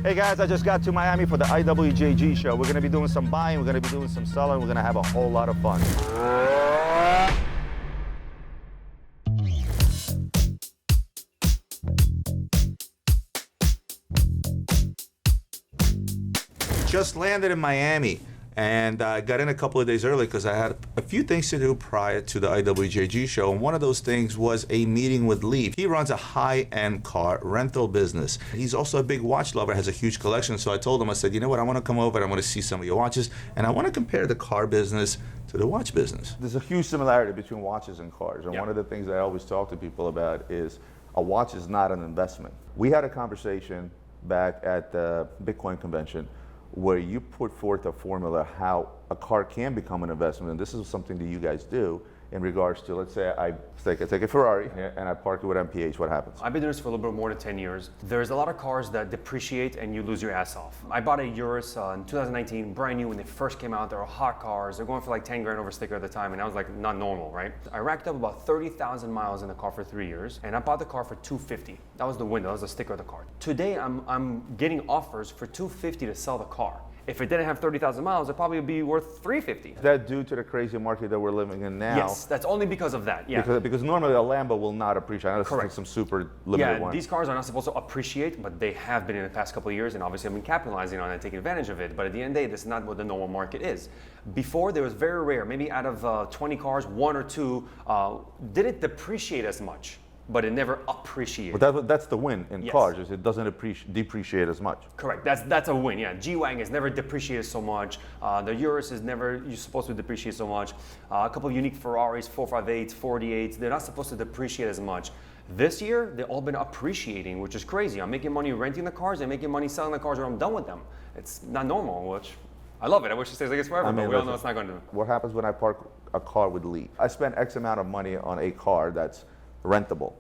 Hey guys, I just got to Miami for the IWJG show. We're gonna be doing some buying, we're gonna be doing some selling, we're gonna have a whole lot of fun. Just landed in Miami, and I got in a couple of days early because I had a few things to do prior to the IWJG show, and one of those things was a meeting with Lee. He runs a high-end car rental business. He's also a big watch lover, has a huge collection, so I told him, I said, you know what, I want to come over and I want to see some of your watches, and I want to compare the car business to the watch business. There's a huge similarity between watches and cars, and one of the things I always talk to people about is a watch is not an investment. We had a conversation back at the Bitcoin convention where you put forth a formula how a car can become an investment, and this is something that you guys do in regards to, let's say I take a Ferrari and I park it with MPH, what happens? I've been doing this for a little bit more than 10 years. There's a lot of cars that depreciate and you lose your ass off. I bought a Urus in 2019, brand new when they first came out. They were hot cars. They're going for like 10 grand over sticker at the time, and I was like, not normal, right? I racked up about 30,000 miles in the car for 3 years, and I bought the car for $250. That was the window, that was the sticker of the car. Today, I'm getting offers for $250 to sell the car. If it didn't have 30,000 miles, it probably would be worth $350. Is that due to the crazy market that we're living in now? Yes, that's only because of that, yeah. Because normally a Lambo will not appreciate. Unless it's like some super limited one. These cars are not supposed to appreciate, but they have been in the past couple of years, and obviously I've been capitalizing on it and taking advantage of it. But at the end of the day, this is not what the normal market is. Before, there was very rare, maybe out of 20 cars, 1 or 2 didn't depreciate as much, but it never appreciated. But that's the win in cars, is it doesn't depreciate as much. Correct, that's a win, yeah. G-Wagon has never depreciated so much. The Urus is never, you're supposed to depreciate so much. A couple of unique Ferraris, 458s, 48s, they're not supposed to depreciate as much. This year, they've all been appreciating, which is crazy. I'm making money renting the cars and making money selling the cars when I'm done with them. It's not normal, which I love it. I wish it stays like this forever, but we all know it's not going to. What happens when I park a car with Lee? I spend X amount of money on a car that's rentable.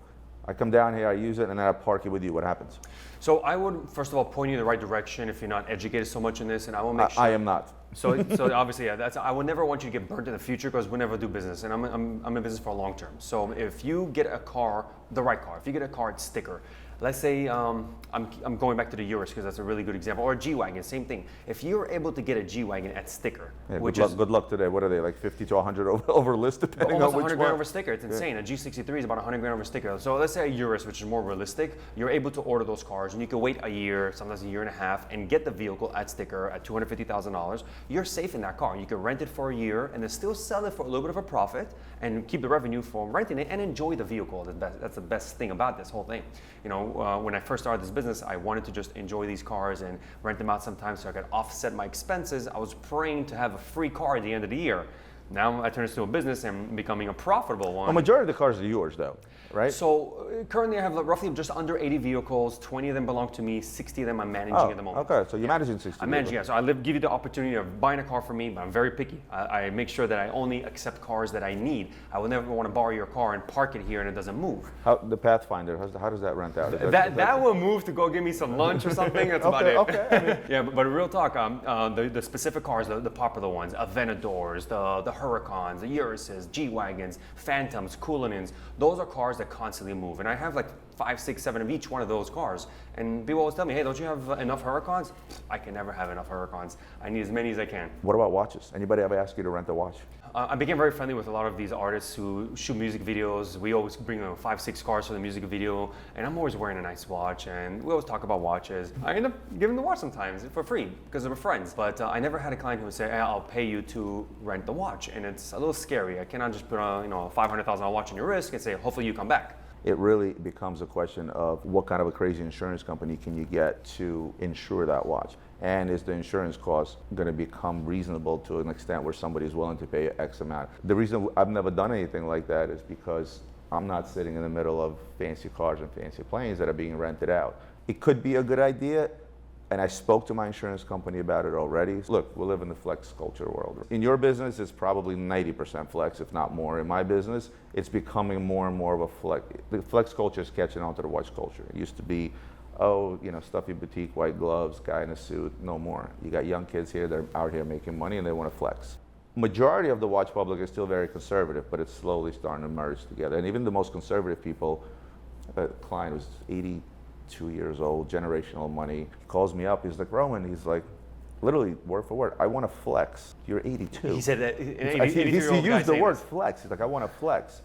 I come down here, I use it, and then I park it with you. What happens? So I would, first of all, point you in the right direction if you're not educated so much in this, and I will make sure. I am not. So obviously, yeah, I would never want you to get burnt in the future because we never do business, and I'm in business for a long term. So if you get a car, the right car, if you get a car at sticker, let's say I'm going back to the Urus because that's a really good example, or a G-Wagon, same thing. If you're able to get a G-Wagon at sticker, which good luck today. What are they, like 50 to 100 over list, depending on which 100 one? grand over sticker. It's insane. A G63 is about 100 grand over sticker. So let's say a Urus, which is more realistic, you're able to order those cars, and you can wait a year, sometimes a year and a half, and get the vehicle at sticker at $250,000. You're safe in that car. You can rent it for a year and then still sell it for a little bit of a profit and keep the revenue from renting it and enjoy the vehicle. That's the best thing about this whole thing. You know, when I first started this business, I wanted to just enjoy these cars and rent them out sometimes so I could offset my expenses. I was praying to have a free car at the end of the year. Now I turn this to a business and becoming a profitable one. A majority of the cars are yours, though, right? So currently I have roughly just under 80 vehicles. 20 of them belong to me. 60 of them I'm managing at the moment. Okay, so you're managing 60. I'm managing, yeah. So I give you the opportunity of buying a car from me, but I'm very picky. I make sure that I only accept cars that I need. I will never want to borrow your car and park it here and it doesn't move. The Pathfinder, how does that rent out? That will move to go give me some lunch or something. That's about it. Okay. I mean, yeah, but real talk, the specific cars, the popular ones, Aventadors, the Huracans, the Uruses, G-Wagons, Phantoms, Cullinans, those are cars that constantly move. And I have like 5, 6, 7 of each one of those cars. And people always tell me, hey, don't you have enough Huracans? I can never have enough Huracans. I need as many as I can. What about watches? Anybody ever ask you to rent a watch? I became very friendly with a lot of these artists who shoot music videos. We always bring 5, 6 cars for the music video, and I'm always wearing a nice watch, and we always talk about watches. I end up giving the watch sometimes for free because we're friends, but I never had a client who would say, hey, I'll pay you to rent the watch, and it's a little scary. I cannot just put a $500,000 watch on your wrist and say, hopefully you come back. It really becomes a question of what kind of a crazy insurance company can you get to insure that watch? And is the insurance cost going to become reasonable to an extent where somebody's willing to pay X amount? The reason I've never done anything like that is because I'm not sitting in the middle of fancy cars and fancy planes that are being rented out. It could be a good idea, and I spoke to my insurance company about it already. Look, we live in the flex culture world. In your business, it's probably 90% flex, if not more. In my business, it's becoming more and more of a flex. The flex culture is catching on to the watch culture. It used to be, stuffy boutique, white gloves, guy in a suit, no more. You got young kids here that are out here making money and they want to flex. Majority of the watch public is still very conservative, but it's slowly starting to merge together. And even the most conservative people, a client was 82 2 years old, generational money. He calls me up. He's like, Roman, he's like, literally word for word, I want to flex. You're 82. He said that. He used the word flex. He's like, I want to flex.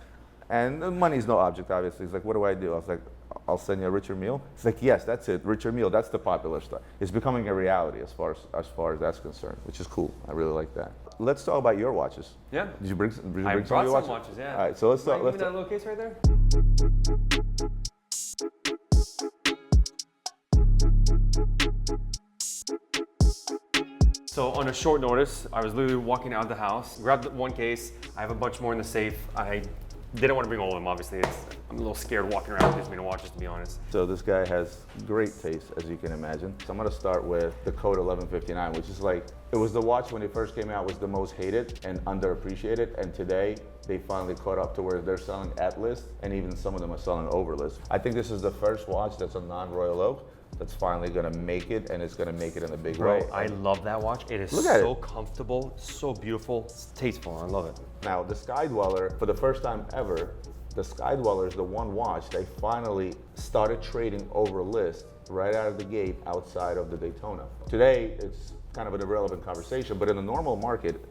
And the money's no object, obviously. He's like, what do? I was like, I'll send you a richer meal. He's like, yes, that's it, richer meal. That's the popular stuff. It's becoming a reality as far as that's concerned, which is cool. I really like that. Let's talk about your watches. Yeah. Did you bring some of your watches? I brought some watches, yeah. All right, so let's talk. Give me that little case right there. So on a short notice, I was literally walking out of the house, grabbed one case. I have a bunch more in the safe. I didn't want to bring all of them, obviously. I'm a little scared walking around with these many watches, to be honest. So this guy has great taste, as you can imagine. So I'm gonna start with the 𝗀𝗲𝗬𝗀𝗧, which is like, it was the watch when it first came out was the most hated and underappreciated, and today they finally caught up to where they're selling at list, and even some of them are selling over list. I think this is the first watch that's a non-Royal Oak that's finally gonna make it, and it's gonna make it in a big way. Bro, I love that watch. It is so comfortable, so beautiful, it's tasteful. I love it. Now, the 𝗙𝗲𝗬, for the first time ever, the 𝗙𝗲𝗬 is the one watch they finally started trading over list right out of the gate outside of the Daytona. Today, it's kind of an irrelevant conversation, but in the normal market,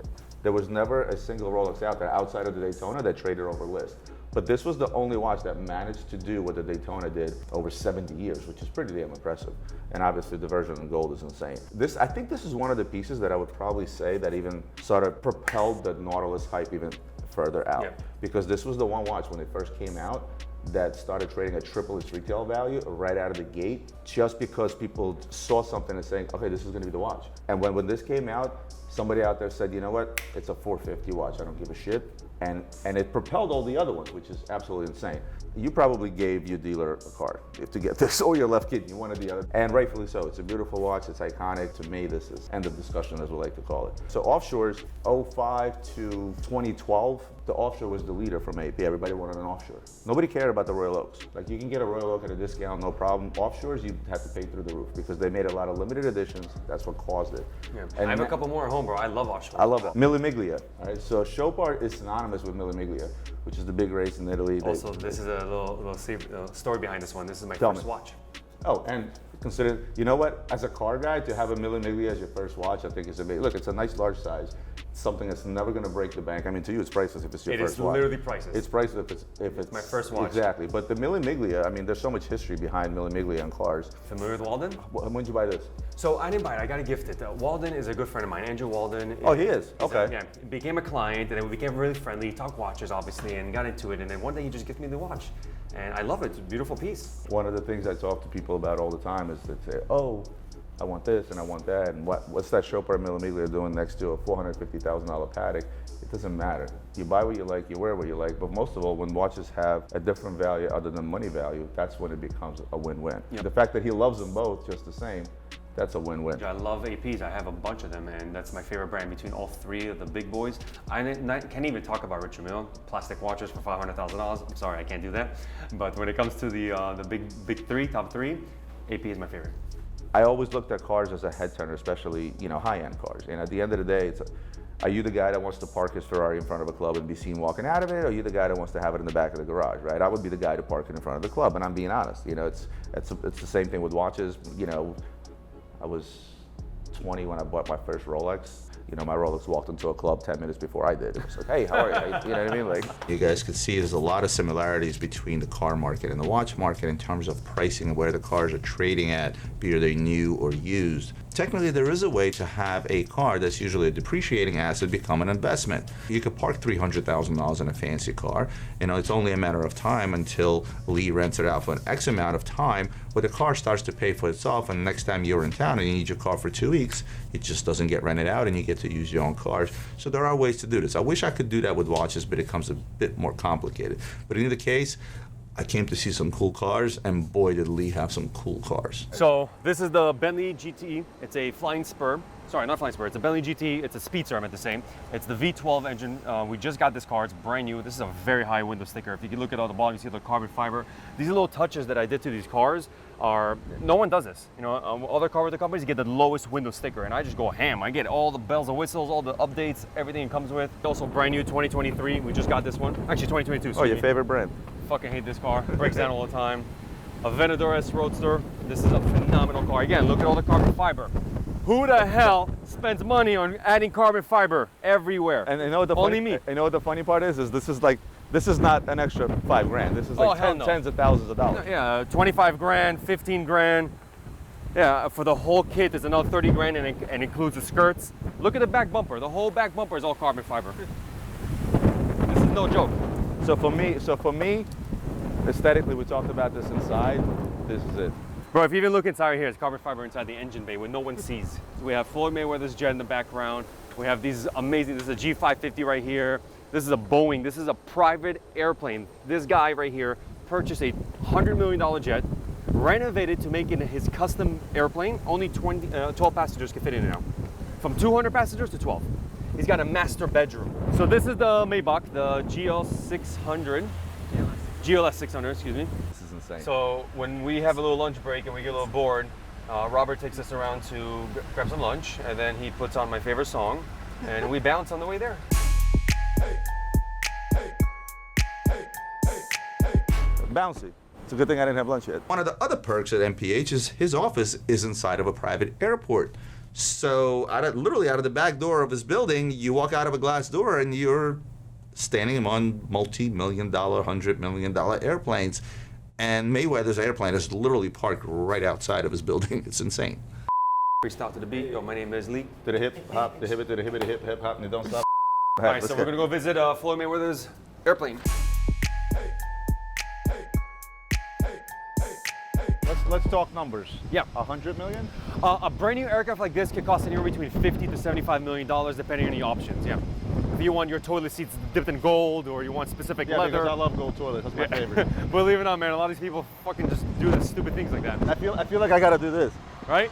there was never a single Rolex out there outside of the Daytona that traded over list. But this was the only watch that managed to do what the Daytona did over 70 years, which is pretty damn impressive. And obviously the version in gold is insane. I think this is one of the pieces that I would probably say that even sort of propelled the Nautilus hype even further out. Yeah. Because this was the one watch when it first came out that started trading at triple its retail value right out of the gate, just because people saw something and saying, okay, this is gonna be the watch. And when this came out, somebody out there said, you know what, it's a 450 watch, I don't give a shit. And it propelled all the other ones, which is absolutely insane. You probably gave your dealer a card to get this, or your left kid, you wanted the other. And rightfully so, it's a beautiful watch, it's iconic. To me, this is end of discussion, as we like to call it. So offshores, 05 to 2012, the offshore was the leader from AP. Everybody wanted an offshore. Nobody cared about the Royal Oaks. Like, you can get a Royal Oak at a discount, no problem. Offshores, you have to pay through the roof because they made a lot of limited editions. That's what caused it. Yeah. And I have a couple more at home, bro. I love offshore. I love that. 𝗵𝗍𝗄𝗎. All right, so 𝗃𝗏 is synonymous with 𝗵𝗍𝗄𝗎, which is the big race in Italy. Also, this is a little story behind this one. This is my first watch. Oh, and consider, you know what? As a car guy, to have a 𝗵𝗍𝗄𝗎 as your first watch, I think is amazing. Look, it's a nice large size. It's something that's never going to break the bank. I mean, to you, it's priceless if it's your first watch. It is literally priceless. It's priceless if it's my first watch. Exactly. But the 𝗵𝗍𝗄𝗎, I mean, there's so much history behind 𝗵𝗍𝗄𝗎 and cars. Familiar with Walden? When did you buy this? So I didn't buy it. I got it gifted. Walden is a good friend of mine. Andrew Walden. Oh, he is? Okay. Yeah, became a client, and then we became really friendly. Talked watches, obviously, and got into it. And then one day he just gifted me the watch. And I love it. It's a beautiful piece. One of the things I talk to people about all the time is that say, oh, I want this and I want that, and what's that 𝗃𝗏 𝗵𝗍𝗄𝗎 doing next to a $450,000 Patek? It doesn't matter. You buy what you like, you wear what you like, but most of all, when watches have a different value other than money value, that's when it becomes a win-win. Yep. The fact that he loves them both just the same, that's a win-win. I love APs. I have a bunch of them, and that's my favorite brand between all three of the big boys. I can't even talk about Richard Mille. Plastic watches for $500,000. I'm sorry, I can't do that. But when it comes to the big three, top three, AP is my favorite. I always looked at cars as a head turner, especially, you know, high-end cars. And at the end of the day, are you the guy that wants to park his Ferrari in front of a club and be seen walking out of it, or are you the guy that wants to have it in the back of the garage, right? I would be the guy to park it in front of the club, and I'm being honest. You know, it's the same thing with watches. You know, I was 20 when I bought my first Rolex. You know, my Rolex walked into a club 10 minutes before I did. It was like, hey, how are you? You know what I mean? Like, you guys can see there's a lot of similarities between the car market and the watch market in terms of pricing and where the cars are trading at, be they new or used. Technically, there is a way to have a car that's usually a depreciating asset become an investment. You could park $300,000 in a fancy car. You know, it's only a matter of time until Lee rents it out for an X amount of time, where the car starts to pay for itself, and the next time you're in town and you need your car for 2 weeks, it just doesn't get rented out and you get to use your own cars. So there are ways to do this. I wish I could do that with watches, but it becomes a bit more complicated. But in either case, I came to see some cool cars, and boy, did Lee have some cool cars. So this is the Bentley GT. It's a flying spur. Sorry, not flying spur. It's a Bentley GT. It's a speedster, I meant to say. It's the V12 engine. We just got this car. It's brand new. This is a very high window sticker. If you can look at all the bottom, you see the carbon fiber. These little touches that I did to these cars are, no one does this. You know, other car rental companies get the lowest window sticker, and I just go ham. I get all the bells and whistles, all the updates, everything it comes with. Also brand new 2023. We just got this one. Actually, 2022. Oh, your favorite brand? Fucking hate this car. Breaks down all the time. Aventador S Roadster. This is a phenomenal car. Again, look at all the carbon fiber. Who the hell spends money on adding carbon fiber everywhere? And you know what the Only funny, me. You know what the funny part is this is not an extra $5,000. This is like tens of thousands of dollars. Yeah, 25 grand, 15 grand. Yeah, for the whole kit, there's another 30 grand and includes the skirts. Look at the back bumper. The whole back bumper is all carbon fiber. This is no joke. So for me, aesthetically, we talked about this inside. This is it. Bro, if you even look inside here, it's carbon fiber inside the engine bay where no one sees. We have Floyd Mayweather's jet in the background. We have these amazing, this is a G550 right here. This is a Boeing, this is a private airplane. This guy right here purchased a $100 million jet, renovated to make it his custom airplane. Only 12 passengers can fit in and out. From 200 passengers to 12. He's got a master bedroom. So this is the Maybach, the GLS 600, excuse me. This is insane. So when we have a little lunch break and we get a little bored, Robert takes us around to grab some lunch, and then he puts on my favorite song, and we bounce on the way there. Bouncy. It's a good thing I didn't have lunch yet. One of the other perks at MPH is his office is inside of a private airport. So literally out of the back door of his building, you walk out of a glass door and you're standing on multi-million dollar, $100 million airplanes. And Mayweather's airplane is literally parked right outside of his building. It's insane. Freestyle to the beat. Yo, my name is Lee. To the hip hop, the hip, to the hip, the hip hop, and it don't stop. All right, so we're gonna go visit Floyd Mayweather's airplane. Let's talk numbers. Yeah. 100 million? A brand new aircraft like this could cost anywhere between $50 to $75 million, depending on the options. Yeah. If you want your toilet seats dipped in gold, or you want specific leather. Because I love gold toilets. That's my favorite. Believe it or not, man, a lot of these people fucking just do this stupid things like that. I feel like I gotta do this. Right?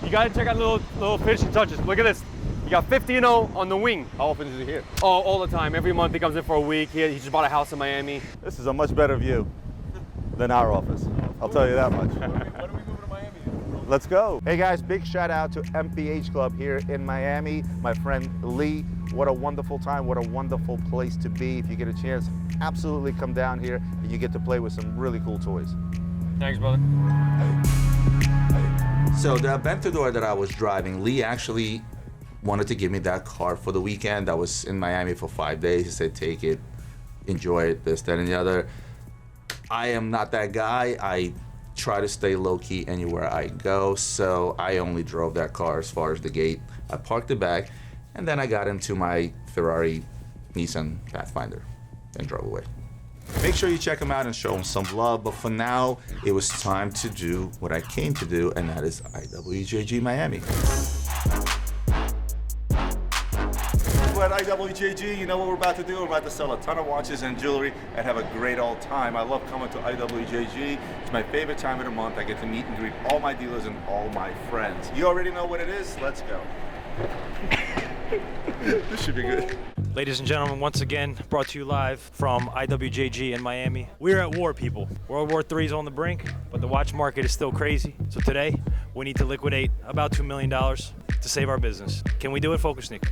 You gotta check out little finishing touches. Look at this. You got 50-0 on the wing. How often is he here? Oh, all the time. Every month he comes in for a week. He just bought a house in Miami. This is a much better view than our office. I'll tell you that much. When are we moving to Miami? Let's go. Hey guys, big shout out to MPH Club here in Miami. My friend Lee, what a wonderful time, what a wonderful place to be. If you get a chance, absolutely come down here and you get to play with some really cool toys. Thanks, brother. So the Aventador that I was driving, Lee actually wanted to give me that car for the weekend. I was in Miami for 5 days. He said, take it, enjoy it, this, that, and the other. I am not that guy. I try to stay low-key anywhere I go, so I only drove that car as far as the gate. I parked it back, and then I got into my Ferrari Nissan Pathfinder and drove away. Make sure you check them out and show them some love, but for now, it was time to do what I came to do, and that is IWJG Miami. At IWJG, you know what we're about to do? We're about to sell a ton of watches and jewelry and have a great old time. I love coming to IWJG. It's my favorite time of the month. I get to meet and greet all my dealers and all my friends. You already know what it is. Let's go. This should be good. Ladies and gentlemen, once again, brought to you live from IWJG in Miami. We're at war, people. World War III is on the brink, but the watch market is still crazy. So today, we need to liquidate about $2 million to save our business. Can we do it, Focusnik?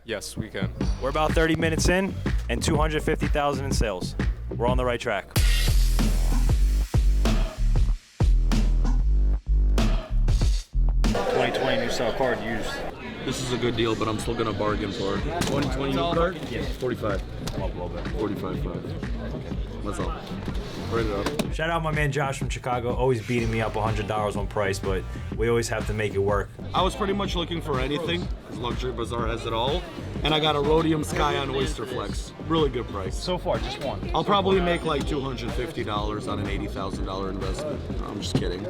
Yes, we can. We're about 30 minutes in and 250,000 in sales. We're on the right track. $20 new style card used. This is a good deal, but I'm still gonna bargain for it. 2020 new card? Yes. 45. Come up a little bit. 45.5. That's all. Write it up. Shout out my man Josh from Chicago, always beating me up $100 on price, but we always have to make it work. I was pretty much looking for anything. Luxury Bazaar has it all. And I got a rhodium Sky on Oyster Flex. Really good price. So far, just one. I'll probably make like $250 on an $80,000 investment. No, I'm just kidding.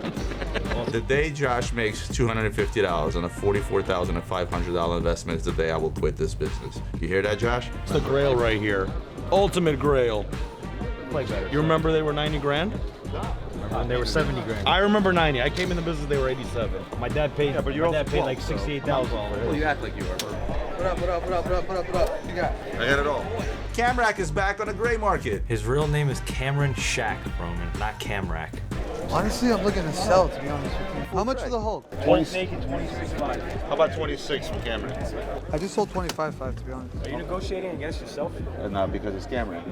The day Josh makes $250 on a $44,500 investment is the day I will quit this business. You hear that, Josh? It's the Grail right here. Ultimate Grail. Play better. You remember they were 90 grand? And they were 70 grand. I remember 90. I came in the business, they were 87. My dad paid. Yeah, but my dad paid like $68,000. Well, you act like you are. What up? You got? I got it all. Camrack is back on the gray market. His real name is Cameron Shack, Roman, not Camrack. Honestly, I'm looking to sell, to be honest with you. How much for the Hulk? 20 naked, 26.5. How about 26 for Cameron? I just sold 25.5, to be honest. Are you negotiating against yourself? No, because it's Cameron.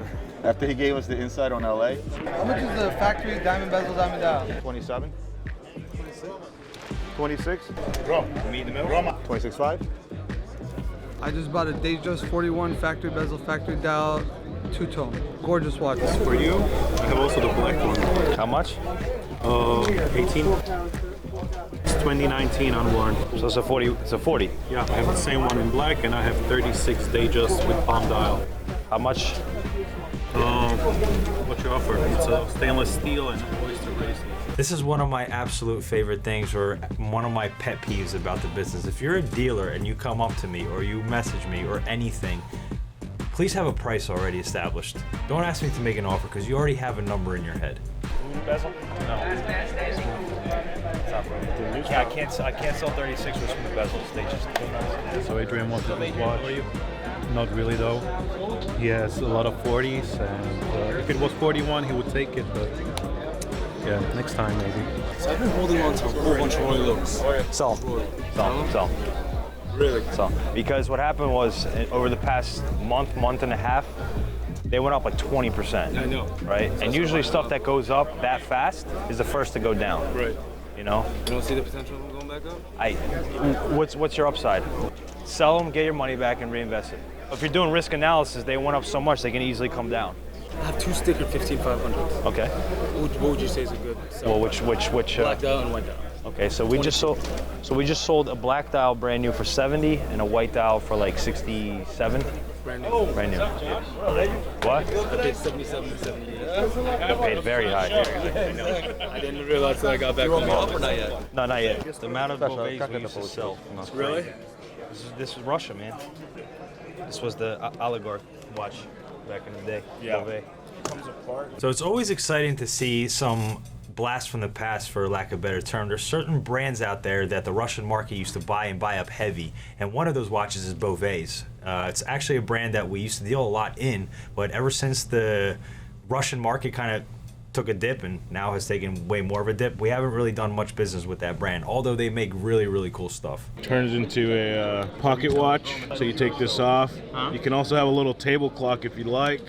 After he gave us the insight on LA. How much is the factory diamond bezel, diamond dial? 27? 26? Bro, meet in the middle. 26.5? I just bought a Datejust 41 factory bezel, factory dial, two-tone. Gorgeous watch. For you, I have also the black one. How much? 18. It's 2019 unworn. So it's a 40. It's a 40. Yeah, I have the same one in black, and I have 36 Datejust with palm dial. How much? What you offer? It's a stainless steel and oyster racing. This is one of my absolute favorite things, or one of my pet peeves about the business. If you're a dealer and you come up to me or you message me or anything, please have a price already established. Don't ask me to make an offer because you already have a number in your head. Bezel? No. Yeah, I can't sell 36 with smooth bezels. They just. So Adrian wanted this watch. Not really though. He has a lot of 40s, and if it was 41, he would take it, but yeah, next time maybe. So I've been holding on to a whole bunch of Rolex. Sell. Really? So, because what happened was over the past month and a half, they went up like 20%. I know. Right? And usually stuff that goes up that fast is the first to go down. Right. You know? You don't see the potential of going back up? What's your upside? Sell them, get your money back, and reinvest it. If you're doing risk analysis, they went up so much they can easily come down. I have two sticker 15500s. Okay. What would you say is a good sell? Well, which? Black dial and white dial. Okay, so we just sold a black dial brand new for 70 and a white dial for like 67. Brand new. Brand new. What? I paid 77 and 78. I paid very high. I know. I didn't realize till I got back home. Or not yet? No, not yet. The amount of Bovets we used to sell. Really? This is Russia, man. This was the oligarch watch back in the day. Yeah. Bovet. So it's always exciting to see some blast from the past, for lack of a better term. There's certain brands out there that the Russian market used to buy and buy up heavy, and one of those watches is Bovet's. It's actually a brand that we used to deal a lot in, but ever since the Russian market kind of took a dip and now has taken way more of a dip, we haven't really done much business with that brand, although they make really, really cool stuff. Turns into a pocket watch, so you take this off. You can also have a little table clock if you like.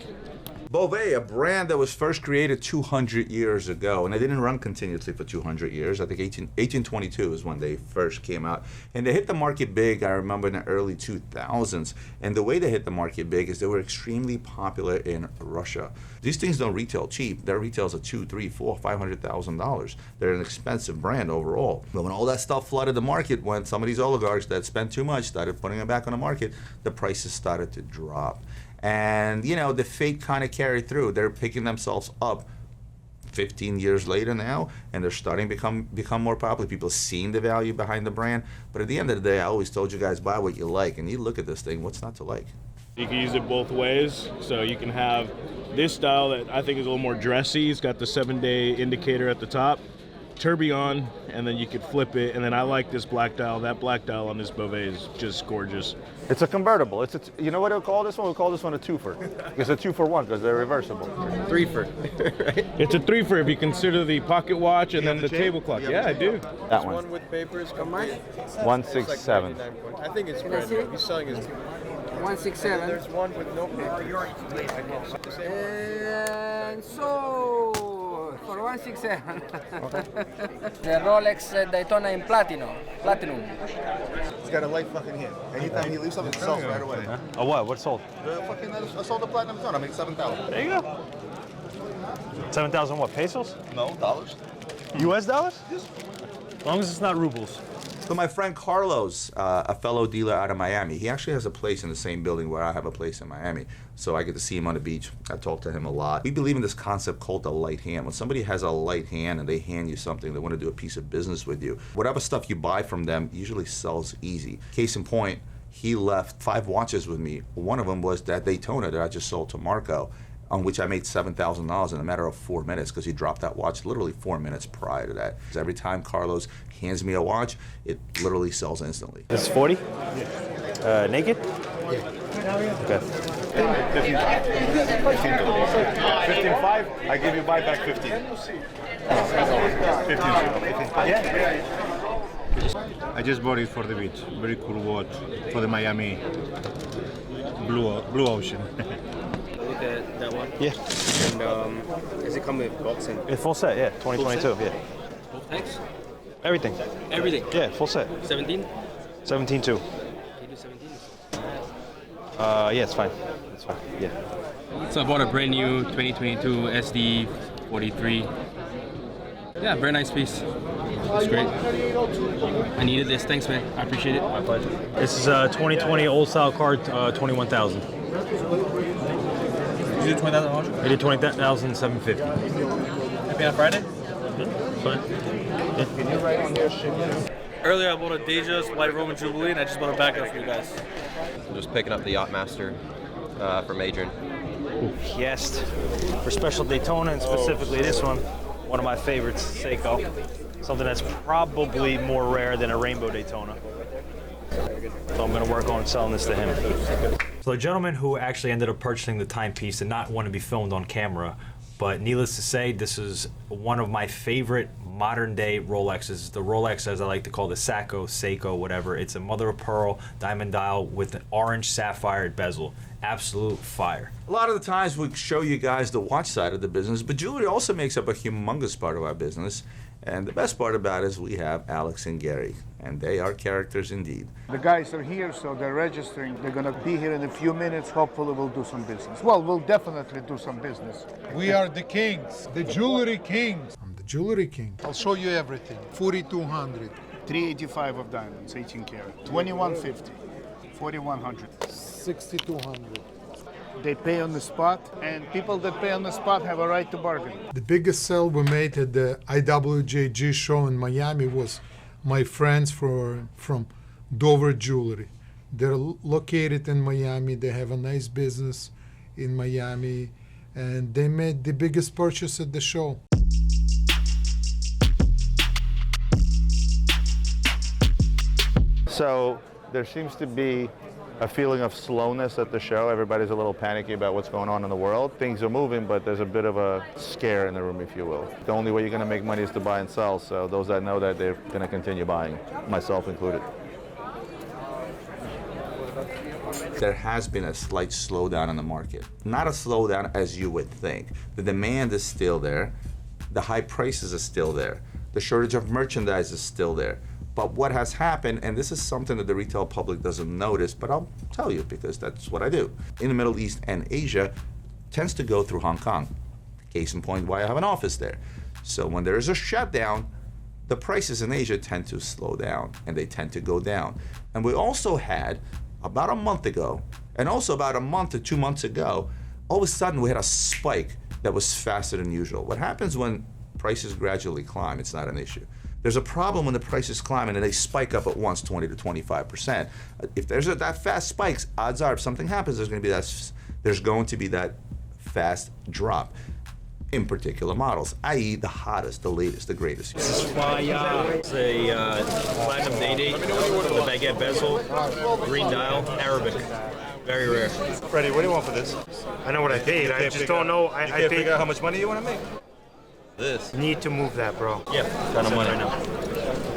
Bovet, a brand that was first created 200 years ago, and they didn't run continuously for 200 years. I think 1822 is when they first came out. And they hit the market big, I remember, in the early 2000s. And the way they hit the market big is they were extremely popular in Russia. These things don't retail cheap. Their retails are $200,000, $300,000, $500,000. They're an expensive brand overall. But when all that stuff flooded the market, when some of these oligarchs that spent too much started putting them back on the market, the prices started to drop. And, you know, the fate kind of carried through. They're picking themselves up 15 years later now, and they're starting to become more popular. People seeing the value behind the brand. But at the end of the day, I always told you guys, buy what you like. And you look at this thing, what's not to like? You can use it both ways. So you can have this style that I think is a little more dressy. It's got the 7-day indicator at the top. Tourbillon, and then you could flip it. And then I like this black dial. That black dial on this Bovet is just gorgeous. It's a convertible. You know what we'll call this one? We'll call this one a twofer. It's a 2-for-1 because they're reversible. 3-for. Right? It's a 3-for if you consider the pocket watch and then the table clock. Yeah, I do. That one. One with papers, complete. 167. I think it's brand new. He's selling his. 167. There's one with no paper. And so, for 167. The Rolex Daytona in platinum. He's got a light fucking hand. Anytime he leaves something, it sells right away. Oh, what? What sold? I sold the platinum ton. I made 7,000. There you go. 7,000 what, pesos? No, dollars. US dollars? As long as it's not rubles. So my friend Carlos, a fellow dealer out of Miami, he actually has a place in the same building where I have a place in Miami. So I get to see him on the beach. I talk to him a lot. We believe in this concept called the light hand. When somebody has a light hand and they hand you something, they want to do a piece of business with you, whatever stuff you buy from them usually sells easy. Case in point, he left 5 watches with me. One of them was that Daytona that I just sold to Marco, on which I made $7,000 in a matter of 4 minutes because he dropped that watch literally 4 minutes prior to that. Because every time Carlos hands me a watch, it literally sells instantly. This is 40? Naked? Yeah. Okay. 15? 15.5? I give you buyback 15. 15. Yeah. I just bought it for the beach. Very cool watch for the Miami blue ocean. Look at that one. Yeah. And does it come with boxing? It's full set, yeah. 2022, yeah. Both tanks? Everything. Everything? Yeah, full set. 17? 17 too. Can you do 17? Yeah, it's fine. It's fine. Yeah. So I bought a brand new 2022 SD 43. Yeah, very nice piece. It's great. I needed this. Thanks, man. I appreciate it. My pleasure. This is a 2020 old style card, 21,000. You did 20,000? I did 20,750. Happy on Friday? Fine. Can you write on your shit? Earlier, I bought a 𝗙𝗪𝗲 White Roman Jubilee, and I just bought a backup for you guys. I'm just picking up the Yachtmaster from Adrian. Yes, for special Daytona, and specifically this one of my favorites, 𝗙𝗀𝗀𝗀. Something that's probably more rare than a rainbow Daytona. So I'm gonna work on selling this to him. So the gentleman who actually ended up purchasing the timepiece did not want to be filmed on camera, but needless to say, this is one of my favorite modern day Rolexes. The Rolex, as I like to call the Seiko, whatever. It's a mother of pearl diamond dial with an orange sapphire bezel. Absolute fire. A lot of the times we show you guys the watch side of the business, but jewelry also makes up a humongous part of our business. And the best part about it is we have Alex and Gary, and they are characters indeed. The guys are here, so they're registering. They're gonna be here in a few minutes. Hopefully we'll do some business. Well, we'll definitely do some business. We are the kings, the jewelry kings. I'm the jewelry king. I'll show you everything. 4,200. 385 of diamonds, 18 karat. 2150, 4,100. 6,200. They pay on the spot, and people that pay on the spot have a right to bargain. The biggest sale we made at the IWJG show in Miami was my friends from Dover Jewelry. They're located in Miami. They have a nice business in Miami, and they made the biggest purchase at the show. So there seems to be a feeling of slowness at the show. Everybody's a little panicky about what's going on in the world. Things are moving, but there's a bit of a scare in the room, if you will. The only way you're going to make money is to buy and sell, so those that know that, they're going to continue buying, myself included. There has been a slight slowdown in the market. Not a slowdown as you would think. The demand is still there. The high prices are still there. The shortage of merchandise is still there. But what has happened, and this is something that the retail public doesn't notice, but I'll tell you because that's what I do. In the Middle East and Asia, tends to go through Hong Kong. Case in point, why I have an office there. So when there is a shutdown, the prices in Asia tend to slow down and they tend to go down. And we also had, about a month ago, and also about a month to 2 months ago, all of a sudden we had a spike that was faster than usual. What happens when prices gradually climb? It's not an issue. There's a problem when the prices climb and they spike up at once 20 to 25%. If there's that fast spikes, odds are if something happens, there's going to be that fast drop in particular models, i.e. the hottest, the latest, the greatest. This is it's a platinum day-date with a baguette bezel, green dial, Arabic. Very rare. Freddie, what do you want for this? I know what I paid. I just don't know. I can't figure out how much money you want to make. This. Need to move that, bro. Yeah, kind of money. I know.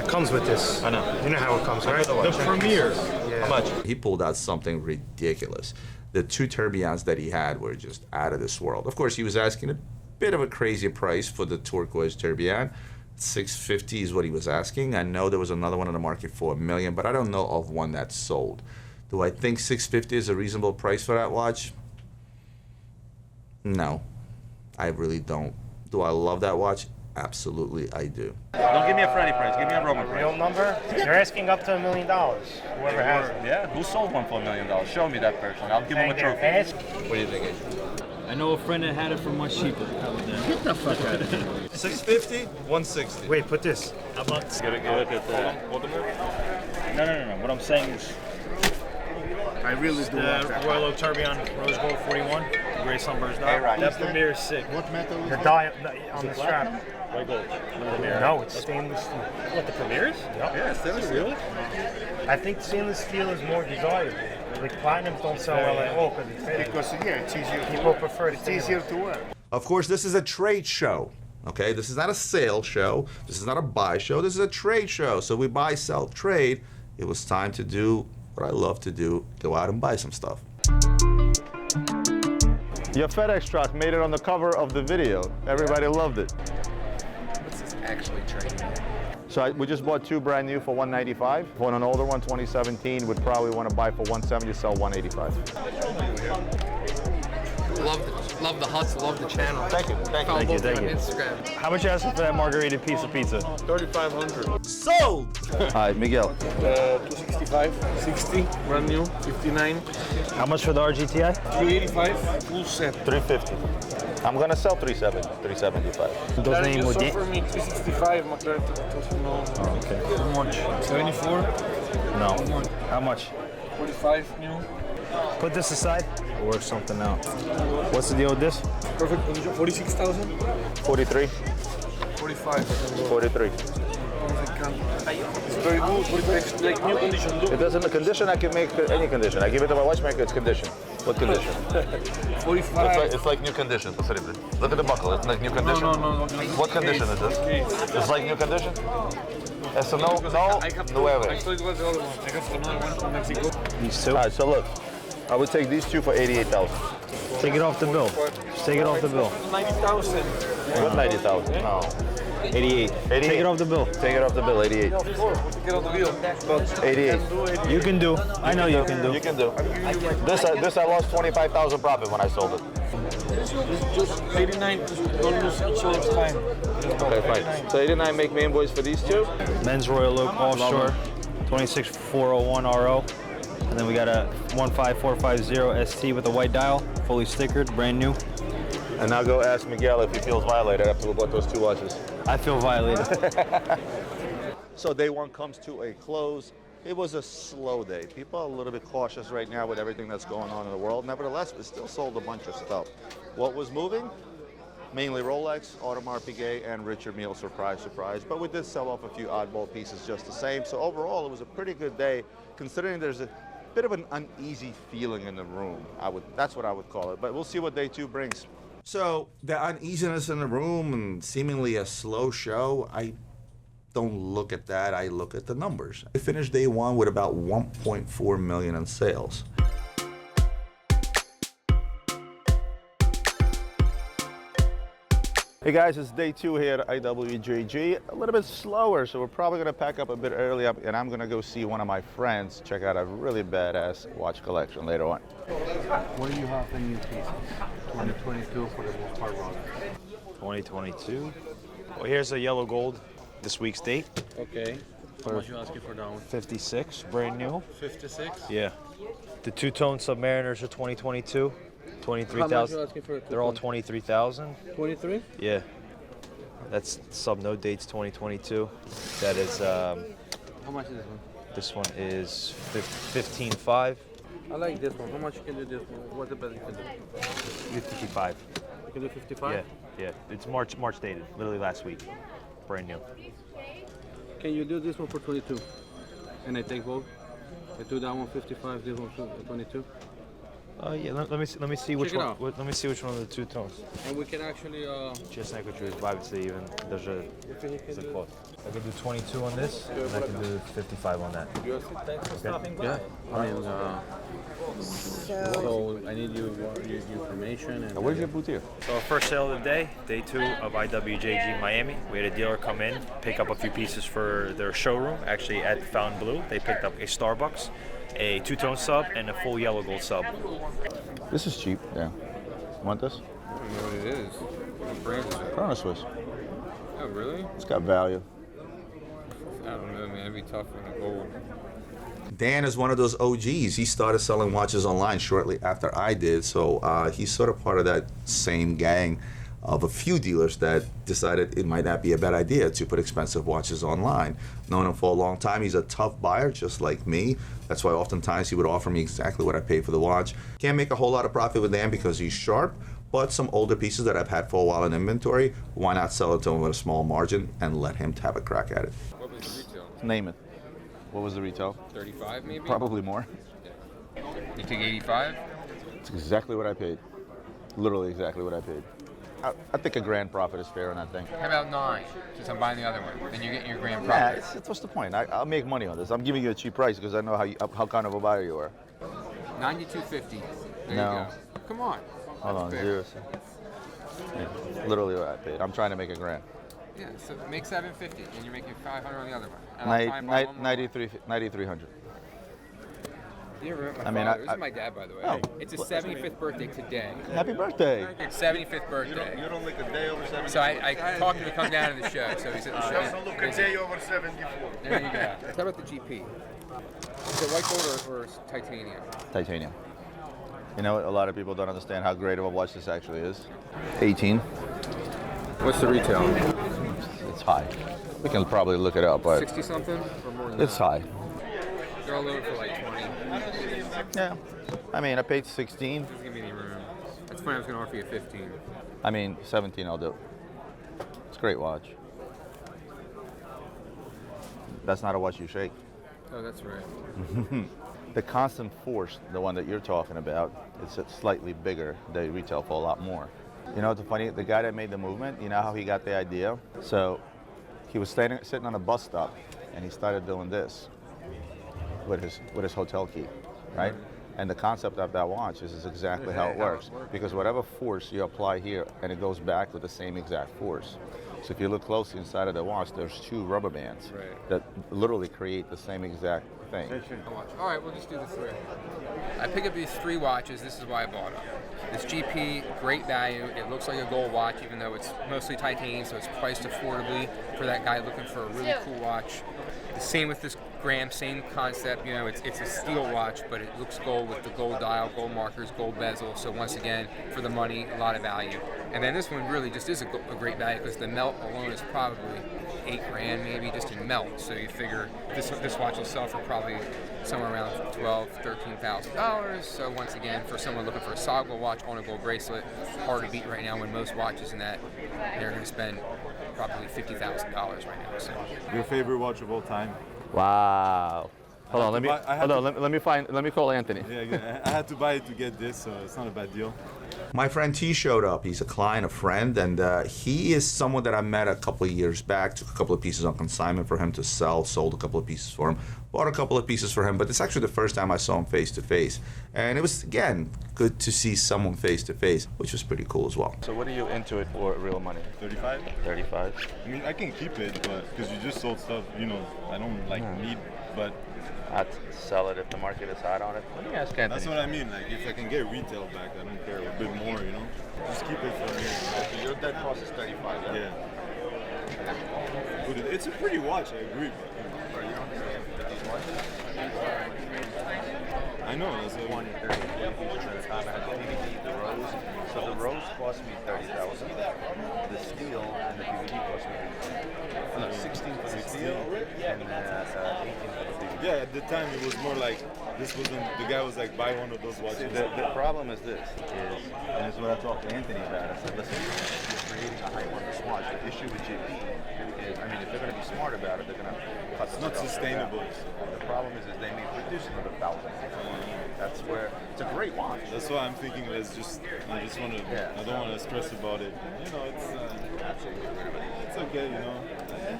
It comes with this. I know. You know how it comes, right? The Premier. Yeah. How much? He pulled out something ridiculous. The two tourbillons that he had were just out of this world. Of course, he was asking a bit of a crazy price for the turquoise tourbillon. $650 is what he was asking. I know there was another one on the market for $1 million, but I don't know of one that's sold. Do I think $650 is a reasonable price for that watch? No, I really don't. Do I love that watch? Absolutely, I do. Don't give me a Freddie price. Give me a Roman price. Real number? They're asking up to $1 million. Whoever has it. Yeah, who sold one for $1 million? Show me that person. I'll give him a trophy. What do you think, Adrian? I know a friend that had it for much cheaper. How about that? Get the fuck out of here. 650, 160. Wait, put this. How about? Get a look at that. No. What I'm saying is, I really do like that. Royal Oak Tourbillon Rose Gold 41, Gray Sunburst dial. That Premier is sick. What metal is The that? die on the strap. White gold. No, it's stainless steel. What, the Premiers? Yep. Yeah, stainless steel. I think stainless steel is more desirable. Like platinums don't sell well at all Because yeah, it's easier. People prefer It's easier to wear. Of course, this is a trade show. Okay, this is not a sale show. This is not a buy show. This is a trade show. So we buy, sell, trade. It was time to do what I love to do: go out and buy some stuff. Your FedEx truck made it on the cover of the video. Everybody loved it. What's this actually trading at? So we just bought 2 brand new for $195. One an older one, 2017, would probably want to buy for $170, sell $185. Love the hustle, love the channel. Thank you. Thank you. On Instagram. How much you asking for that margarita piece of pizza? 3,500. Sold! All right, Miguel. 265, 60, brand new, 59. How much for the RGTI? 385, full set. 350. I'm gonna sell 375. Those name Just would offer me 365, McLaren. No. Okay. How much? 74. No. How much? 45 new. Put this aside. We'll work something out. What's the deal with this? Perfect condition. 46,000. 43. 45. 43. It's very good. It's like new condition. Look. It doesn't. The condition I can make any condition. I give it to my watchmaker. It's condition. What condition? 45. It's like new condition. Look at the buckle. It's like new condition. No. What condition is this? It's like new condition. It's a no. I thought it was the other one. I have another one from Mexico. These two? All right. So look, I would take these 2 for 88,000. Take it off the bill. Just take it off the bill. 90,000. What 90,000? No. 88. 88. Take it off the bill. Take it off the bill. 88. Yeah, of course. We'll take it off the bill. But 88. You can do. I know you can do. You can do. This I lost 25,000 profit when I sold it. just 89. Don't lose each other's time. Okay, fine. So 89 make me invoice for these 2. Men's Royal Oak Offshore, 26401 RO. And then we got a 15450 ST with a white dial, fully stickered, brand new. And now go ask Miguel if he feels violated after we bought those 2 watches. I feel violated. So day 1 comes to a close. It was a slow day. People are a little bit cautious right now with everything that's going on in the world. Nevertheless, we still sold a bunch of stuff. What was moving? Mainly Rolex, Audemars Piguet, and Richard Mille, surprise, surprise. But we did sell off a few oddball pieces just the same. So overall, it was a pretty good day, considering there's a bit of an uneasy feeling in the room. That's what I would call it. But we'll see what day 2 brings. So the uneasiness in the room and seemingly a slow show, I don't look at that. I look at the numbers. I finished day 1 with about 1.4 million in sales. Hey guys, it's day 2 here at IWJG. A little bit slower, so we're probably gonna pack up a bit early, and I'm gonna go see one of my friends, check out a really badass watch collection later on. What do you have in new pieces? 2022 for the most part Rolex. 2022. Well, here's a yellow gold, this week's date. Okay. How much you asking for that one? 56, brand new. 56? Yeah. The 2-tone Submariners are 2022. 23,000. How much you asking for a They're all 2-tone? 23,000. 23? Yeah. That's sub no dates 2022. That is. How much is this one? This one is 15.5. I like this one. How much you can do this one? What's the best you can do? 55. You can do 55? Yeah. It's March dated. Literally last week. Brand new. Can you do this one for 22? And I take both? I do that one 55, this one 22? Yeah. Let me see which Check it one. out. Let me see which one of the 2 tones. And we can actually Честно, я хочу избавиться even. Даже за код. I can do 22 on this, and I can do 55 on that. Yeah. I mean, so I need your information. And Where's your boutique? So our first sale of the day, day 2 of IWJG Miami. We had a dealer come in, pick up a few pieces for their showroom, actually at Fontainebleau. They picked up a Starbucks, a 2-tone sub, and a full yellow gold sub. This is cheap, yeah. Want this? I don't know what it is. What brand is it? Chrono Swiss. Oh, really? It's got value. I don't know, man. It'd be tough on the gold. Dan is one of those OGs. He started selling watches online shortly after I did, so he's sort of part of that same gang of a few dealers that decided it might not be a bad idea to put expensive watches online. Known him for a long time. He's a tough buyer, just like me. That's why oftentimes he would offer me exactly what I paid for the watch. Can't make a whole lot of profit with Dan because he's sharp, but some older pieces that I've had for a while in inventory, why not sell it to him with a small margin and let him have a crack at it? What was the retail? Name it. What was the retail? 35 maybe? Probably more. You take 85? It's exactly what I paid. Literally exactly what I paid. I think a grand profit is fair on that thing. How about 9? Since I'm buying the other one, then you're getting your grand Yeah, profit. what's the point? I'll make money on this. I'm giving you a cheap price because I know how kind of a buyer you are. 92.50. There No. you go. Come on. Hold on, Fair. zero. Yeah, literally what I paid. I'm trying to make a grand. Yeah, so make 750, and you're making 500 on the other one. And I'll try and buy one more. 9,300. You ever met my I mean, father? This is my dad, by the way. Oh. It's his 75th birthday today. Happy birthday. It's 75th birthday. You don't look a day over 70. So I talked him to come down to the show, so he's at the show. Doesn't look a day over 74. There you go. How about the GP? Is it white gold or titanium? Titanium. You know what? A lot of people don't understand how great of a watch this actually is. 18. What's the retail? It's high. We can probably look it up, but 60 something or more than it's that? high. They're all over for like 20. Yeah. I mean, I paid 16. Doesn't give me any room. That's fine. I was going to offer you 15. I mean, 17 I'll do. It's a great watch. That's not a watch you shake. Oh, that's right. The constant force, the one that you're talking about, it's slightly bigger. They retail for a lot more. You know what's funny? The guy that made the movement, you know how he got the idea? So he was sitting on a bus stop and he started doing this with his hotel key, right? And the concept of that watch is exactly how it works. Because whatever force you apply here, and it goes back with the same exact force. So if you look closely inside of the watch, there's 2 rubber bands that literally create the same exact thing. All right, we'll just do the 3. I picked up these 3 watches. This is why I bought them. This GP, great value. It looks like a gold watch, even though it's mostly titanium, so it's priced affordably for that guy looking for a really cool watch. The same with this Graham, same concept. You know, it's a steel watch, but it looks gold with the gold dial, gold markers, gold bezel. So once again, for the money, a lot of value. And then this one really just is a great value because the melt alone is probably $8,000 maybe just in melt. So you figure this watch will sell for probably somewhere around $12,000, $13,000. So once again, for someone looking for a solid gold watch on a gold bracelet, hard to beat right now when most watches in that they're going to spend probably $50,000 right now. So. Your favorite watch of all time? Wow. Hold on, let me call Anthony. Yeah, I had to buy it to get this, so it's not a bad deal. My friend T showed up. He's a client, a friend, and he is someone that I met a couple of years back. Took a couple of pieces on consignment for him to sell, sold a couple of pieces for him, bought a couple of pieces for him, but it's actually the first time I saw him face to face. And it was, again, good to see someone face to face, which was pretty cool as well. So what are you into it for real money? 35? 35. I mean, I can keep it, but because you just sold stuff, you know, I don't need, but I'd sell it if the market is hot on it. Let me ask Anthony. that's what I mean. Like, if I can get retail back, I don't care a bit more, you know. Just keep it for me. Your dead cost is 35. Yeah. But it's a pretty watch. I agree. I know. That's a one. So the rose cost me 30,000. The steel and the DVD cost me 16 for the steel and 18 for the DVD. Yeah, at the time it was more like this wasn't. The guy was like, buy one of those watches. See, the problem is this, and it's what I talked to Anthony about. I said, listen, you're creating a high-end watch. The issue with GP is, I mean, if they're going to be smart about it, they're going to cut. It's not sustainable. The problem is they may produce another 1,000. That's where it's a great watch. That's why I'm thinking. I just want to. Yeah. I don't want to stress about it. You know, it's okay. You know.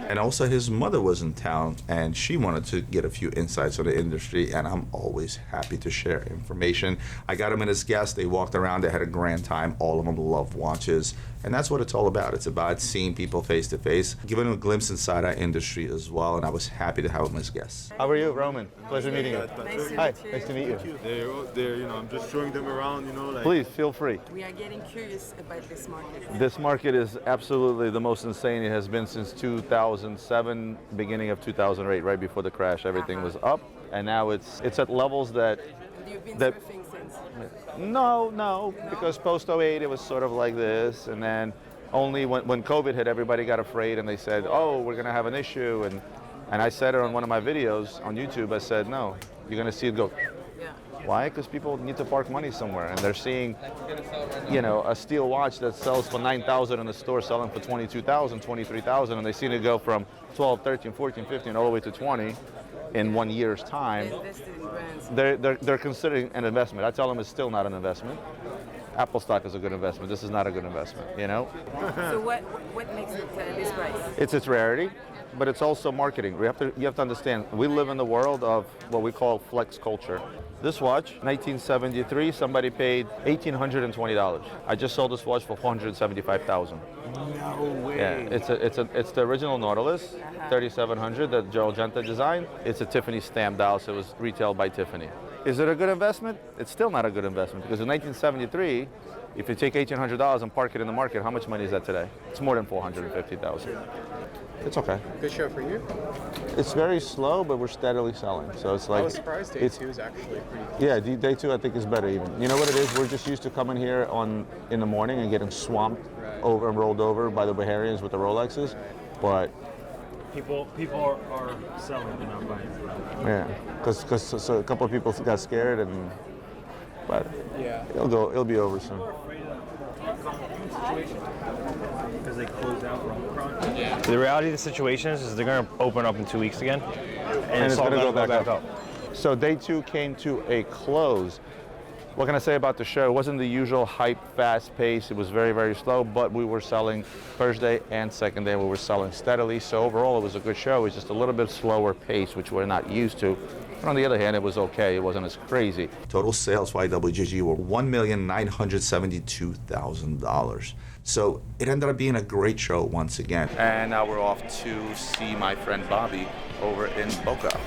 And also his mother was in town and she wanted to get a few insights on the industry, and I'm always happy to share information. I got him in as guest. They walked around, they had a grand time. All of them love watches, and that's what it's all about. It's about seeing people face to face, giving them a glimpse inside our industry as well, and I was happy to have him as guest. How are you, Roman? Pleasure meeting you. Hi, nice to meet you. They're, you know, I'm just showing them around, you know. Like, please, feel free. We are getting curious about this market. This market is absolutely the most insane it has been since 2007, beginning of 2008, right before the crash. Everything was up, and now it's at levels that... You've been surfing since? No, because post-08 it was sort of like this, and then only when COVID hit, everybody got afraid and they said, oh, we're going to have an issue, and I said it on one of my videos on YouTube. I said, no, you're going to see it go. Why? Because people need to park money somewhere, and they're seeing, you know, a steel watch that sells for $9,000 in the store selling for $22,000, $23,000, and they see it go from 12, 13, 14, 15, all the way to 20. in 1 year's time, they're considering an investment. I tell them it's still not an investment. Apple stock is a good investment. This is not a good investment, you know? So what makes it this price? It's its rarity, but it's also marketing. You have to understand, we live in the world of what we call flex culture. This watch, 1973, somebody paid $1,820. I just sold this watch for $475,000. No way. Yeah, it's the original Nautilus, 3700 that Joel Genta designed. It's a Tiffany stamped dial, so it was retailed by Tiffany. Is it a good investment? It's still not a good investment because in 1973, if you take $1,800 and park it in the market, how much money is that today? It's more than $450,000. It's okay. Good show for you. It's very slow, but we're steadily selling. So it's like I was surprised day 2 is actually pretty. Yeah, day 2 I think is better even. You know what it is? We're just used to coming here in the morning and getting swamped over and rolled over by the Baharians with the Rolexes, but People are selling and not buying. yeah, because a couple of people got scared but yeah, it'll be over soon. Because they closed out for Omicron. Yeah. The reality of the situation is they're going to open up in 2 weeks again, and it's all going to go gonna back up. So day 2 came to a close. What can I say about the show? It wasn't the usual hype, fast pace. It was very, very slow, but we were selling first day and second day. We were selling steadily. So overall, it was a good show. It was just a little bit slower pace, which we're not used to. But on the other hand, it was okay. It wasn't as crazy. Total sales for IWJG were $1,972,000. So it ended up being a great show once again. And now we're off to see my friend Bobby over in Boca.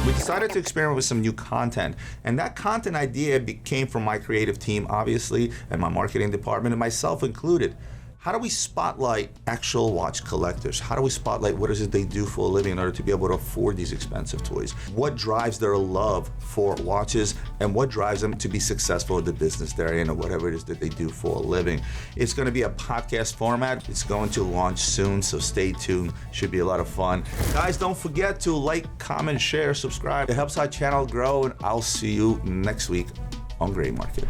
We decided to experiment with some new content, and that content idea came from my creative team, obviously, and my marketing department, and myself included. How do we spotlight actual watch collectors? How do we spotlight what is it they do for a living in order to be able to afford these expensive toys? What drives their love for watches, and what drives them to be successful in the business they're in or whatever it is that they do for a living? It's going to be a podcast format. It's going to launch soon, so stay tuned. Should be a lot of fun. Guys, don't forget to like, comment, share, subscribe. It helps our channel grow, and I'll see you next week on Gray Market.